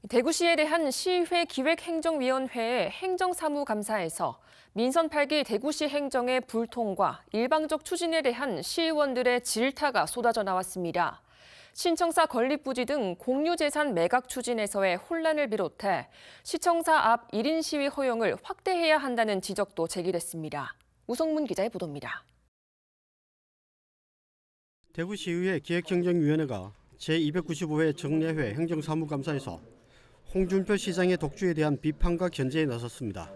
대구시에 대한 시의회 기획행정위원회의 행정사무감사에서 민선 8기 대구시 행정의 불통과 일방적 추진에 대한 시의원들의 질타가 쏟아져 나왔습니다. 신청사 건립부지 등 공유재산 매각 추진에서의 혼란을 비롯해 시청사 앞 1인 시위 허용을 확대해야 한다는 지적도 제기됐습니다. 우성문 기자의 보도입니다. 대구시의회 기획행정위원회가 제295회 정례회 행정사무감사에서 홍준표 시장의 독주에 대한 비판과 견제에 나섰습니다.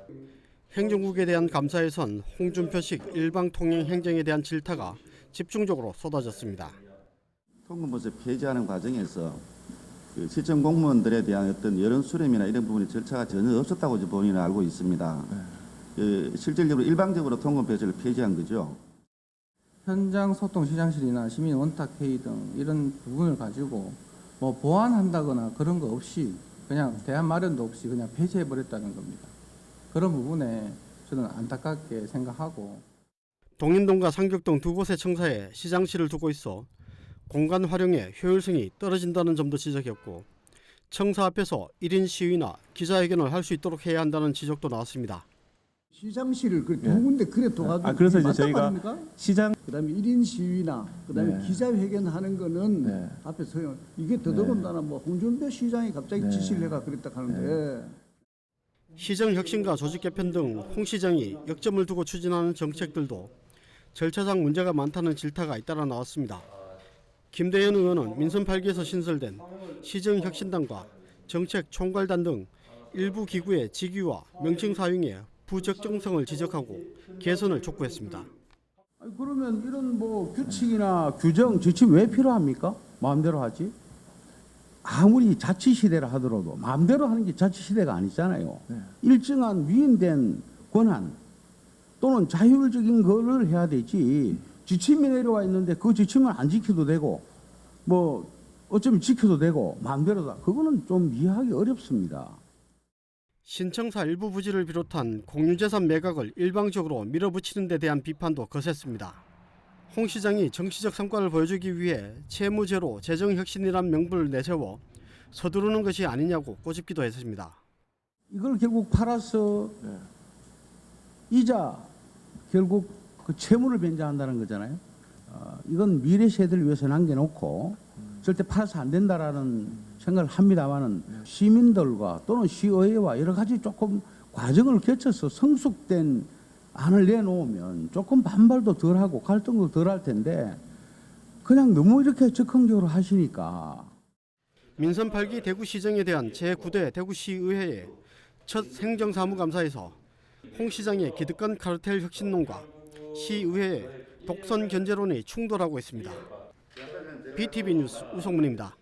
행정국에 대한 감사에선 홍준표식 일방통행 행정에 대한 질타가 집중적으로 쏟아졌습니다. 통근부서 폐지하는 과정에서 시청 공무원들에 대한 어떤 여론 수렴이나 이런 부분의 절차가 전혀 없었다고 본인은 알고 있습니다. 실질적으로 일방적으로 통근 폐지를 폐지한 거죠. 현장 소통 시장실이나 시민 원탁 회의 등 이런 부분을 가지고 뭐 보완한다거나 그런 거 없이 그냥 대안 마련도 없이 그냥 폐지해 버렸다는 겁니다. 그런 부분에 저는 안타깝게 생각하고. 동인동과 상격동 두 곳의 청사에 시장실을 두고 있어 공간 활용의 효율성이 떨어진다는 점도 지적했고, 청사 앞에서 1인 시위나 기자회견을 할 수 있도록 해야 한다는 지적도 나왔습니다. 시장실을 두 군데 그래 둬가지고 그래서 이제 저희가 말입니까? 시장 그다음에 1인 시위나 그다음에 기자회견 하는 거는 앞에 서요. 이게 더더군다나 뭐 홍준표 시장이 갑자기 지시를 해가 그랬다 하는데. 시정 혁신과 조직 개편 등 홍 시장이 역점을 두고 추진하는 정책들도 절차상 문제가 많다는 질타가 잇따라 나왔습니다. 김대현 의원은 민선 8기에서 신설된 시정혁신단과 정책총괄단 등 일부 기구의 직위와 명칭 사용에 부적정성을 지적하고 개선을 촉구했습니다. 그러면 이런 뭐 규칙이나 규정, 지침 왜 필요합니까? 마음대로 하지. 아무리 자치시대라 하더라도 마음대로 하는 게 자치시대가 아니잖아요. 일정한 위임된 권한 또는 자율적인 거를 해야 되지. 지침이 내려와 있는데 그 지침을 안 지켜도 되고 뭐 어쩌면 지켜도 되고 마음대로다. 그거는 좀 이해하기 어렵습니다. 신청사 일부 부지를 비롯한 공유재산 매각을 일방적으로 밀어붙이는 데 대한 비판도 거셌습니다. 홍 시장이 정치적 성과를 보여주기 위해 채무제로 재정혁신이란 명분을 내세워 서두르는 것이 아니냐고 꼬집기도 했습니다. 이걸 결국 팔아서 이자 결국 그 채무를 변제한다는 거잖아요. 이건 미래 세대를 위해서 남겨놓고 절대 팔아서 안 된다라는 생각을 합니다만은 시민들과 또는 시의회와 여러 가지 조금 과정을 거쳐서 성숙된 안을 내놓으면 조금 반발도 덜하고 갈등도 덜할 텐데 그냥 너무 이렇게 적극적으로 하시니까. 민선 8기 대구시정에 대한 제9대 대구시의회의 첫 행정사무감사에서 홍 시장의 기득권 카르텔 혁신론과 시의회의 독선 견제론이 충돌하고 있습니다. BTV 뉴스 우성문입니다.